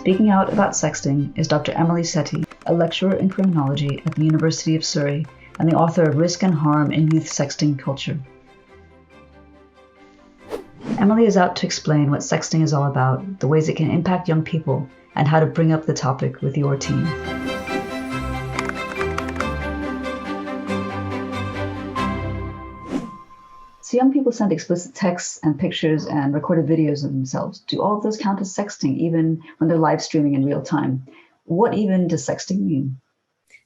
Speaking out about sexting is Dr. Emily Setty, a lecturer in criminology at the University of Surrey and the author of Risk and Harm in Youth Sexting Culture. Emily is out to explain what sexting is all about, the ways it can impact young people, and how to bring up the topic with your team. So young people send explicit texts and pictures and recorded videos of themselves. Do all of those count as sexting, even when they're live streaming in real time? What even does sexting mean?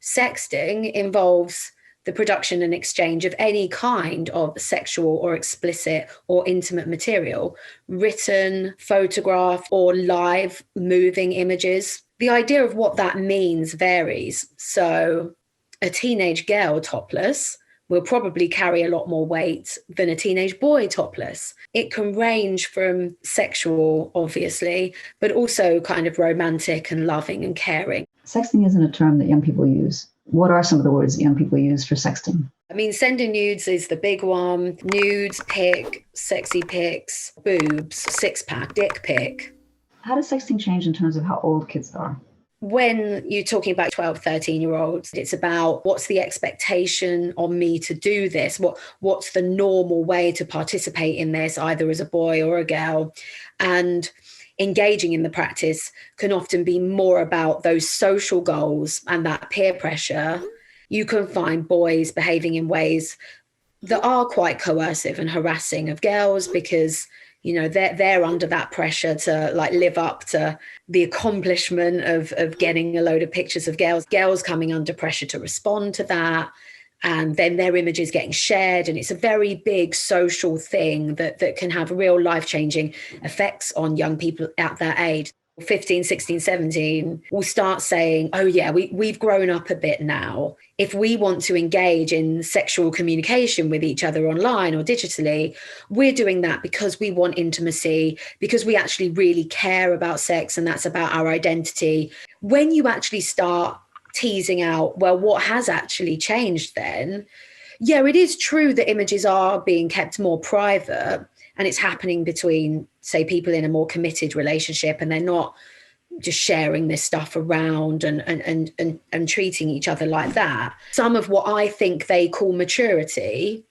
Sexting involves the production and exchange of any kind of sexual or explicit or intimate material, written, photograph, or live moving images. The idea of what that means varies. So a teenage girl topless will probably carry a lot more weight than a teenage boy topless. It can range from sexual, obviously, but also kind of romantic and loving and caring. Sexting isn't a term that young people use. What are some of the words that young people use for sexting? I mean, sending nudes is the big one. Nudes, pic, sexy pics, boobs, six-pack, dick pic. How does sexting change in terms of how old kids are? When you're talking about 12, 13-year-olds, it's about what's the expectation on me to do this? What's the normal way to participate in this, either as a boy or a girl? And engaging in the practice can often be more about those social goals and that peer pressure. You can find boys behaving in ways that are quite coercive and harassing of girls because they're under that pressure to live up to the accomplishment of getting a load of pictures of girls coming under pressure to respond to that. And then their images getting shared. And it's a very big social thing that can have real life-changing effects on young people at that age. 15, 16, 17 will start saying, oh yeah, we've grown up a bit now. If we want to engage in sexual communication with each other online or digitally, we're doing that because we want intimacy, because we actually really care about sex and that's about our identity. When you actually start teasing out, well, what has actually changed then? Yeah, it is true that images are being kept more private and it's happening between, say, people in a more committed relationship and they're not just sharing this stuff around and treating each other like that. Some of what I think they call maturity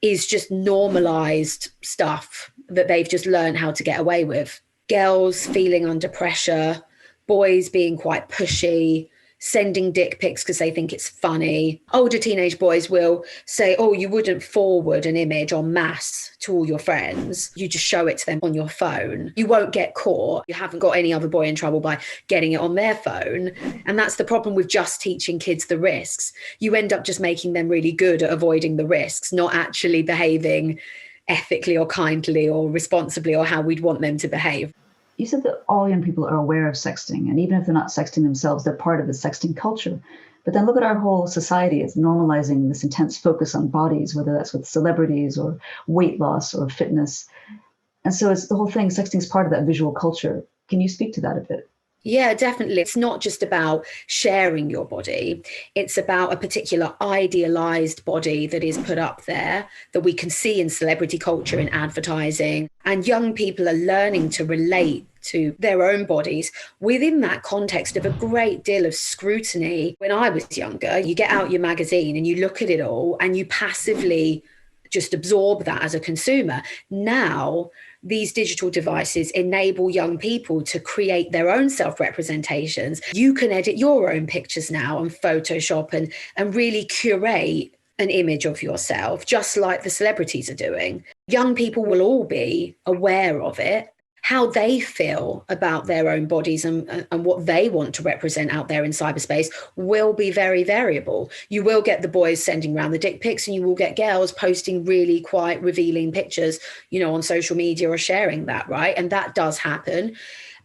is just normalized stuff that they've just learned how to get away with. Girls feeling under pressure, boys being quite pushy, sending dick pics because they think it's funny. Older teenage boys will say, oh, you wouldn't forward an image en masse to all your friends. You just show it to them on your phone. You won't get caught. You haven't got any other boy in trouble by getting it on their phone. And that's the problem with just teaching kids the risks. You end up just making them really good at avoiding the risks, not actually behaving ethically or kindly or responsibly or how we'd want them to behave. You said that all young people are aware of sexting, and even if they're not sexting themselves, they're part of the sexting culture. But then look at our whole society. It's normalizing this intense focus on bodies, whether that's with celebrities or weight loss or fitness. And so it's the whole thing, sexting is part of that visual culture. Can you speak to that a bit? Yeah, definitely. It's not just about sharing your body. It's about a particular idealized body that is put up there that we can see in celebrity culture and advertising. And young people are learning to relate to their own bodies within that context of a great deal of scrutiny. When I was younger, you get out your magazine and you look at it all and you passively just absorb that as a consumer. Now, these digital devices enable young people to create their own self-representations. You can edit your own pictures now and Photoshop and really curate an image of yourself, just like the celebrities are doing. Young people will all be aware of it. How they feel about their own bodies and what they want to represent out there in cyberspace will be very variable. You will get the boys sending around the dick pics and you will get girls posting really quite revealing pictures, on social media or sharing that, right? And that does happen.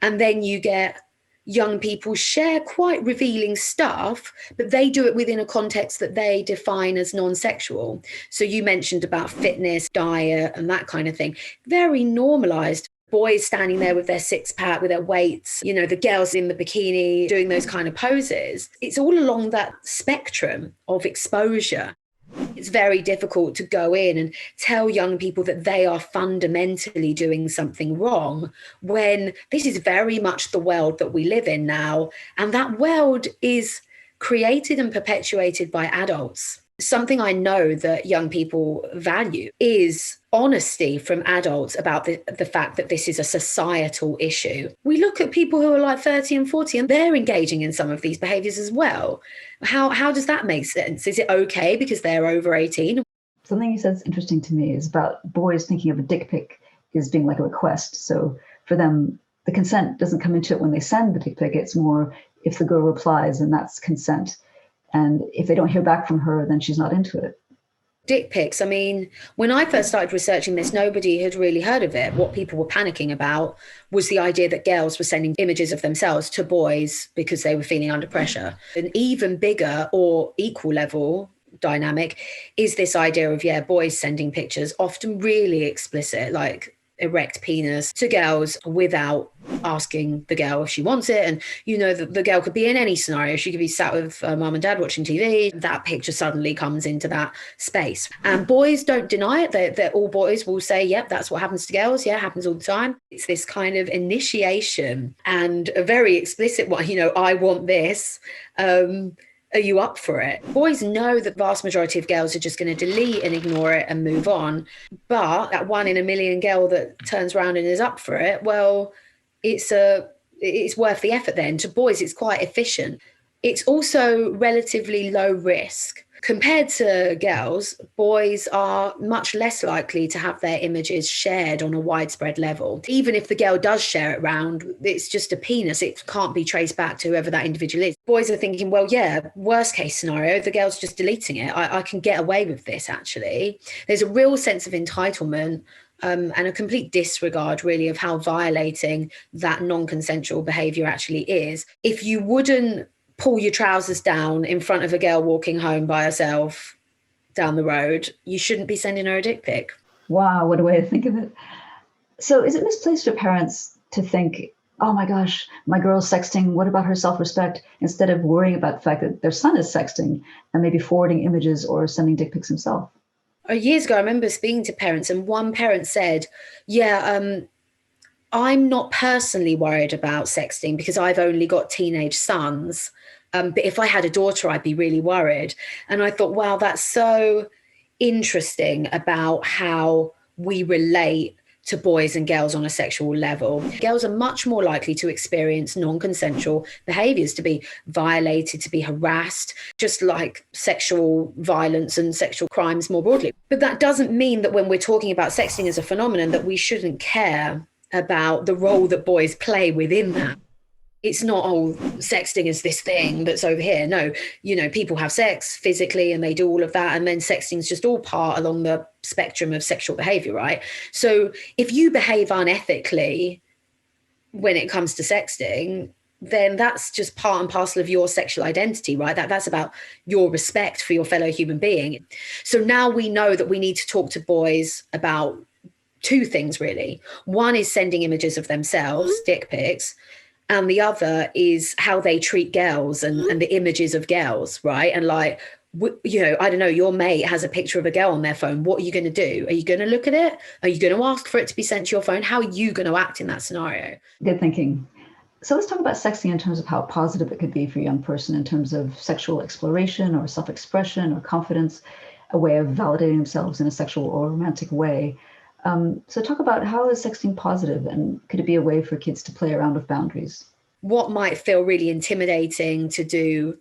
And then you get young people share quite revealing stuff, but they do it within a context that they define as non-sexual. So you mentioned about fitness, diet, and that kind of thing. Very normalized. Boys standing there with their six-pack, with their weights, the girls in the bikini doing those kind of poses. It's all along that spectrum of exposure. It's very difficult to go in and tell young people that they are fundamentally doing something wrong when this is very much the world that we live in now. And that world is created and perpetuated by adults. Something I know that young people value is honesty from adults about the fact that this is a societal issue. We look at people who are like 30 and 40 and they're engaging in some of these behaviors as well. How does that make sense? Is it okay because they're over 18? Something you said is interesting to me is about boys thinking of a dick pic as being like a request. So for them, the consent doesn't come into it when they send the dick pic. It's more if the girl replies, and that's consent. And if they don't hear back from her, then she's not into it. Dick pics. I mean, when I first started researching this, nobody had really heard of it. What people were panicking about was the idea that girls were sending images of themselves to boys because they were feeling under pressure. An even bigger or equal level dynamic is this idea of, boys sending pictures, often really explicit, like erect penis, to girls without asking the girl if she wants it. And the girl could be in any scenario. She could be sat with mum and dad watching TV. That picture suddenly comes into that space. And boys don't deny it. They're all boys will say, yep, that's what happens to girls. Yeah, it happens all the time. It's this kind of initiation and a very explicit one, I want this. Are you up for it? Boys know that the vast majority of girls are just going to delete and ignore it and move on. But that 1 in a million girl that turns around and is up for it, well, it's worth the effort then. To boys, it's quite efficient. It's also relatively low risk. Compared to girls, boys are much less likely to have their images shared on a widespread level. Even if the girl does share it round, it's just a penis. It can't be traced back to whoever that individual is. Boys are thinking, well, worst case scenario, the girl's just deleting it. I can get away with this, actually. There's a real sense of entitlement and a complete disregard, really, of how violating that non-consensual behaviour actually is. If you wouldn't pull your trousers down in front of a girl walking home by herself down the road, you shouldn't be sending her a dick pic. Wow, what a way to think of it. So is it misplaced for parents to think, oh my gosh, my girl's sexting, what about her self-respect? Instead of worrying about the fact that their son is sexting and maybe forwarding images or sending dick pics himself. Years ago, I remember speaking to parents, and one parent said, I'm not personally worried about sexting because I've only got teenage sons. But if I had a daughter, I'd be really worried. And I thought, wow, that's so interesting about how we relate to boys and girls on a sexual level. Girls are much more likely to experience non-consensual behaviors, to be violated, to be harassed, just like sexual violence and sexual crimes more broadly. But that doesn't mean that when we're talking about sexting as a phenomenon that we shouldn't care about the role that boys play within that. It's not, sexting is this thing that's over here. No, people have sex physically and they do all of that. And then sexting is just all part along the spectrum of sexual behavior, right? So if you behave unethically when it comes to sexting, then that's just part and parcel of your sexual identity, right? That's about your respect for your fellow human being. So now we know that we need to talk to boys about two things, really. One is sending images of themselves, dick pics. And the other is how they treat girls and the images of girls, right? And like, I don't know, your mate has a picture of a girl on their phone. What are you going to do? Are you going to look at it? Are you going to ask for it to be sent to your phone? How are you going to act in that scenario? Good thinking. So let's talk about sexting in terms of how positive it could be for a young person in terms of sexual exploration or self-expression or confidence, a way of validating themselves in a sexual or romantic way. So talk about how is sexting positive, and could it be a way for kids to play around with boundaries? What might feel really intimidating to do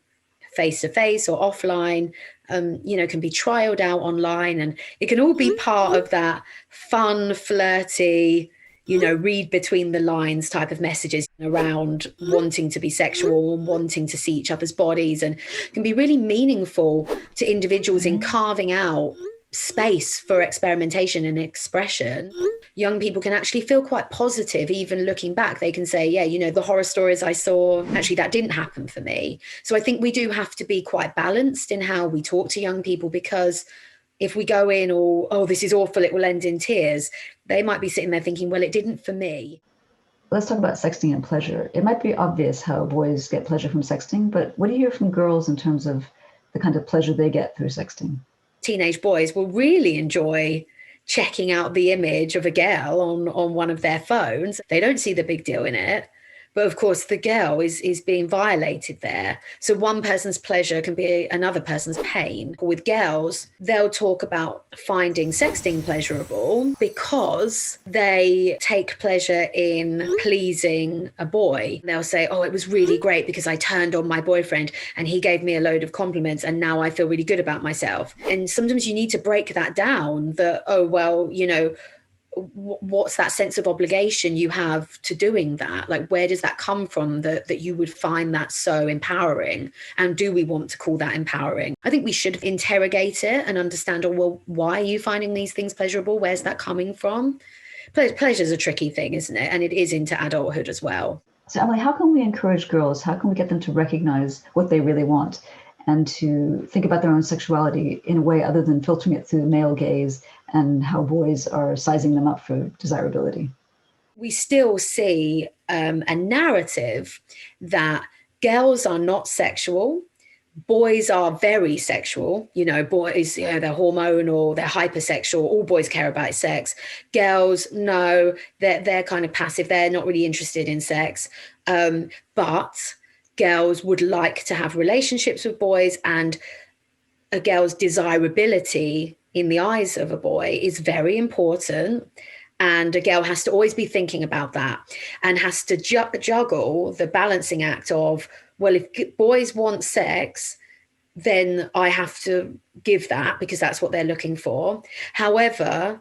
face-to-face or offline, can be trialed out online, and it can all be part of that fun, flirty, read between the lines type of messages around wanting to be sexual and wanting to see each other's bodies, and can be really meaningful to individuals in carving out space for experimentation and expression. Young people can actually feel quite positive. Even looking back, they can say, the horror stories I saw, actually that didn't happen for me. So I think we do have to be quite balanced in how we talk to young people, because if we go in this is awful, it will end in tears, they might be sitting there thinking, well, it didn't for me. Let's talk about sexting and pleasure. It might be obvious how boys get pleasure from sexting, but what do you hear from girls in terms of the kind of pleasure they get through sexting? teenage boys will really enjoy checking out the image of a girl on one of their phones. They don't see the big deal in it. But of course, the girl is being violated there. So one person's pleasure can be another person's pain. With girls, they'll talk about finding sexting pleasurable because they take pleasure in pleasing a boy. They'll say, oh, it was really great because I turned on my boyfriend and he gave me a load of compliments and now I feel really good about myself. And sometimes you need to break that down that, oh, well, you know, what's that sense of obligation you have to doing that? Like, where does that come from that you would find that so empowering? And do we want to call that empowering? I think we should interrogate it and understand, oh, well, why are you finding these things pleasurable? Where's that coming from? Pleasure is a tricky thing, isn't it? And it is into adulthood as well. So Emily, how can we encourage girls? How can we get them to recognize what they really want and to think about their own sexuality in a way other than filtering it through the male gaze and how boys are sizing them up for desirability? We still see a narrative that girls are not sexual. Boys are very sexual. You know, boys, you know, they're hormonal, they're hypersexual. All boys care about sex. Girls, no, they're kind of passive. They're not really interested in sex. But girls would like to have relationships with boys, and a girl's desirability in the eyes of a boy is very important. And a girl has to always be thinking about that and has to juggle the balancing act of, well, if boys want sex, then I have to give that because that's what they're looking for. However,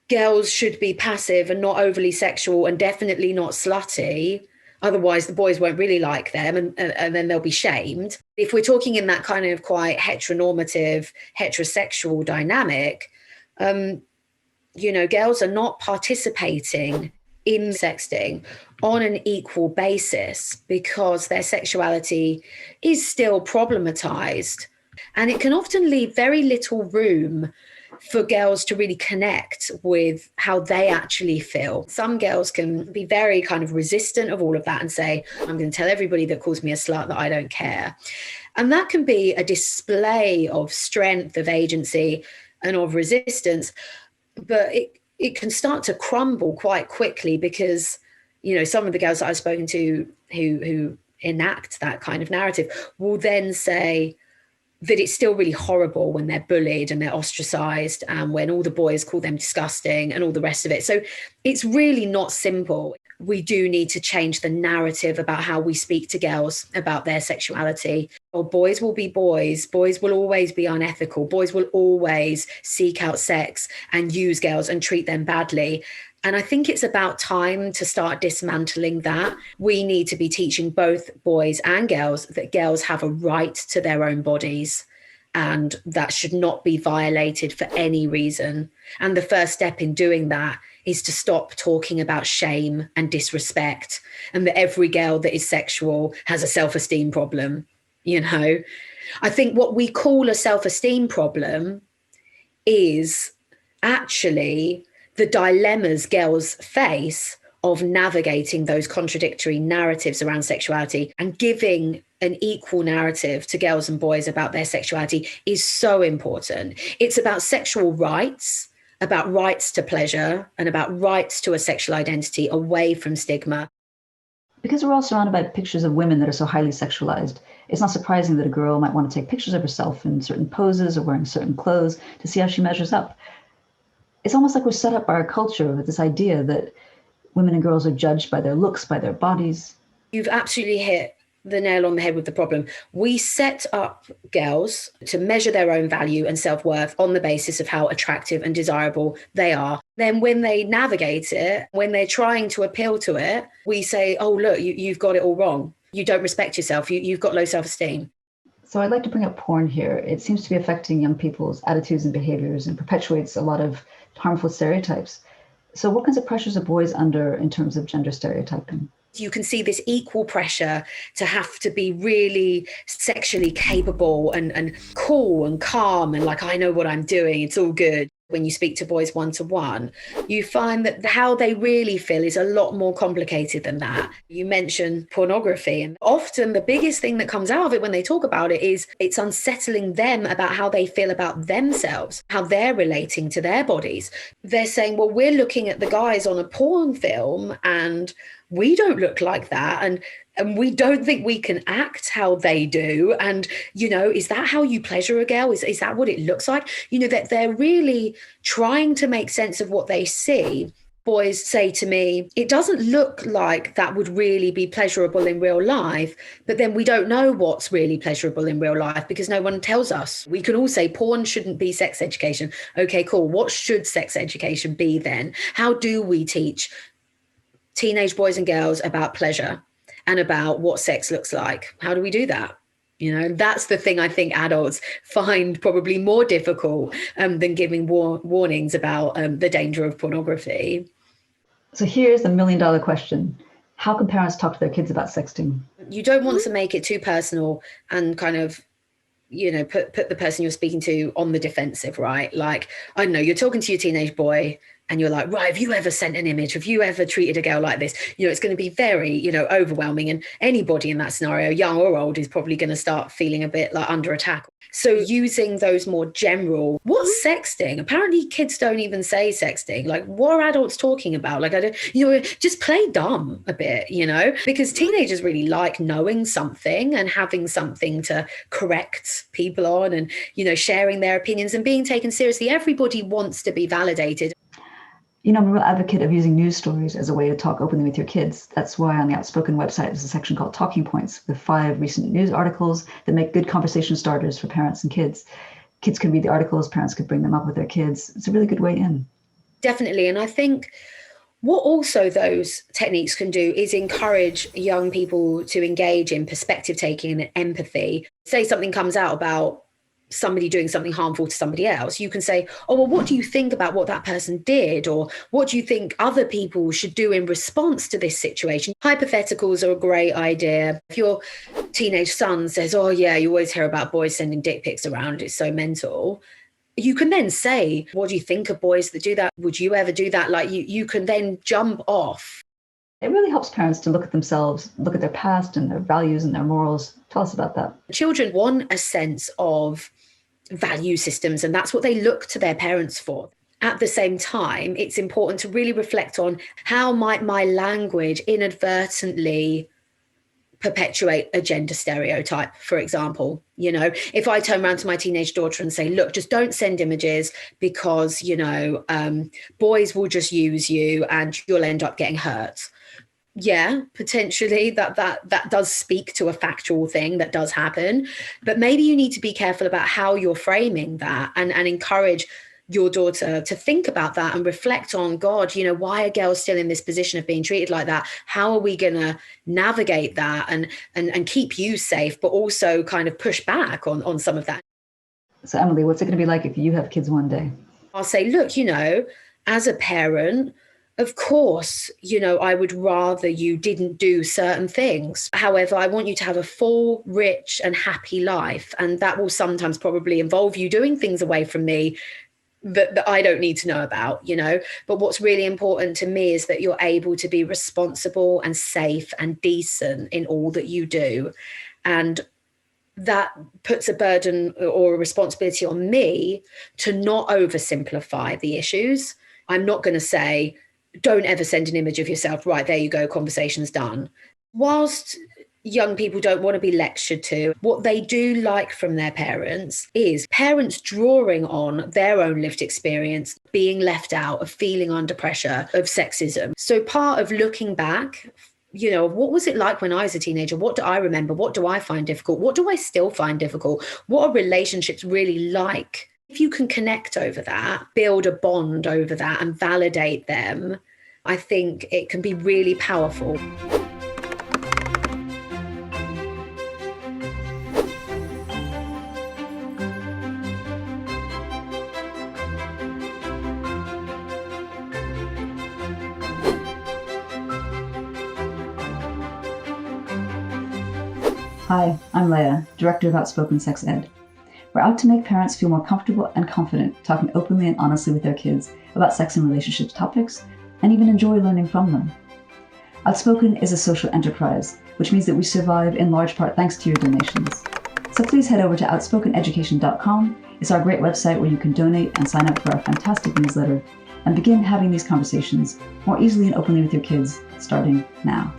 girls should be passive and not overly sexual and definitely not slutty. Otherwise, the boys won't really like them and then they'll be shamed. If we're talking in that kind of quite heteronormative, heterosexual dynamic, you know, girls are not participating in sexting on an equal basis because their sexuality is still problematized. And it can often leave very little room for girls to really connect with how they actually feel. Some girls can be very kind of resistant of all of that and say, I'm going to tell everybody that calls me a slut that I don't care. And that can be a display of strength, of agency, and of resistance. But it can start to crumble quite quickly because, you know, some of the girls that I've spoken to who enact that kind of narrative will then say that it's still really horrible when they're bullied and they're ostracized and when all the boys call them disgusting and all the rest of it. So it's really not simple. We do need to change the narrative about how we speak to girls about their sexuality. Well, boys will be boys. Boys will always be unethical. Boys will always seek out sex and use girls and treat them badly. And I think it's about time to start dismantling that. We need to be teaching both boys and girls that girls have a right to their own bodies and that should not be violated for any reason. And the first step in doing that is to stop talking about shame and disrespect and that every girl that is sexual has a self-esteem problem. You know, I think what we call a self-esteem problem is actually the dilemmas girls face of navigating those contradictory narratives around sexuality, and giving an equal narrative to girls and boys about their sexuality is so important. It's about sexual rights, about rights to pleasure, and about rights to a sexual identity away from stigma. Because we're all surrounded by pictures of women that are so highly sexualized, it's not surprising that a girl might want to take pictures of herself in certain poses or wearing certain clothes to see how she measures up. It's almost like we're set up by our culture with this idea that women and girls are judged by their looks, by their bodies. You've absolutely hit the nail on the head with the problem. We set up girls to measure their own value and self-worth on the basis of how attractive and desirable they are. Then when they navigate it, when they're trying to appeal to it, we say, oh, look, you've got it all wrong. You don't respect yourself. You've got low self-esteem. So I'd like to bring up porn here. It seems to be affecting young people's attitudes and behaviors and perpetuates a lot of harmful stereotypes. So what kinds of pressures are boys under in terms of gender stereotyping? You can see this equal pressure to have to be really sexually capable and cool and calm and like, I know what I'm doing, it's all good. when you speak to boys one-to-one, you find that how they really feel is a lot more complicated than that. You mentioned pornography, and often the biggest thing that comes out of it when they talk about it is it's unsettling them about how they feel about themselves, how they're relating to their bodies. They're saying, well, we're looking at the guys on a porn film and we don't look like that. And we don't think we can act how they do. And, is that how you pleasure a girl? Is that what it looks like? That they're really trying to make sense of what they see. Boys say to me, it doesn't look like that would really be pleasurable in real life, but then we don't know what's really pleasurable in real life because no one tells us. We can all say porn shouldn't be sex education. Okay, cool. What should sex education be then? How do we teach teenage boys and girls about pleasure and about what sex looks like? How do we do that? That's the thing I think adults find probably more difficult than giving warnings about the danger of pornography. So here's the $1 million question. How can parents talk to their kids about sexting? You don't want to make it too personal and kind of, put the person you're speaking to on the defensive, right? Like, I don't know, you're talking to your teenage boy and you're like, right, have you ever sent an image? Have you ever treated a girl like this? It's going to be very, overwhelming. And anybody in that scenario, young or old, is probably going to start feeling a bit like under attack. So using those more general, what's sexting? Apparently kids don't even say sexting. Like, what are adults talking about? Like, just play dumb a bit, because teenagers really like knowing something and having something to correct people on and, sharing their opinions and being taken seriously. Everybody wants to be validated. I'm a real advocate of using news stories as a way to talk openly with your kids. That's why on the Outspoken website there's a section called Talking Points with 5 recent news articles that make good conversation starters for parents and kids. Kids can read the articles, parents could bring them up with their kids. It's a really good way in. Definitely. And I think what also those techniques can do is encourage young people to engage in perspective taking and empathy. Say something comes out about somebody doing something harmful to somebody else, you can say, oh, well, what do you think about what that person did? Or what do you think other people should do in response to this situation? Hypotheticals are a great idea. If your teenage son says, oh, yeah, you always hear about boys sending dick pics around, it's so mental. You can then say, what do you think of boys that do that? Would you ever do that? Like you can then jump off. It really helps parents to look at themselves, look at their past and their values and their morals. Tell us about that. Children want a sense of value systems, and that's what they look to their parents for. At the same time, it's important to really reflect on how might my language inadvertently perpetuate a gender stereotype, for example. If I turn around to my teenage daughter and say, look, just don't send images because, boys will just use you and you'll end up getting hurt. Yeah, potentially that does speak to a factual thing that does happen, but maybe you need to be careful about how you're framing that and encourage your daughter to think about that and reflect on, God, why are girls still in this position of being treated like that? How are we going to navigate that and keep you safe, but also kind of push back on some of that? So Emily, what's it going to be like if you have kids one day? I'll say, look, as a parent, of course, I would rather you didn't do certain things. However, I want you to have a full, rich and happy life. And that will sometimes probably involve you doing things away from me that I don't need to know about, But what's really important to me is that you're able to be responsible and safe and decent in all that you do. And that puts a burden or a responsibility on me to not oversimplify the issues. I'm not going to say, don't ever send an image of yourself. Right, there you go, conversation's done. Whilst young people don't want to be lectured to, what they do like from their parents is parents drawing on their own lived experience, being left out, of feeling under pressure, of sexism. So part of looking back, what was it like when I was a teenager? What do I remember? What do I find difficult? What do I still find difficult? What are relationships really like? If you can connect over that, build a bond over that and validate them, I think it can be really powerful. Hi, I'm Leah, Director of Outspoken Sex Ed. We're out to make parents feel more comfortable and confident talking openly and honestly with their kids about sex and relationships topics, and even enjoy learning from them. Outspoken is a social enterprise, which means that we survive in large part thanks to your donations. So please head over to outspokeneducation.com. It's our great website where you can donate and sign up for our fantastic newsletter and begin having these conversations more easily and openly with your kids starting now.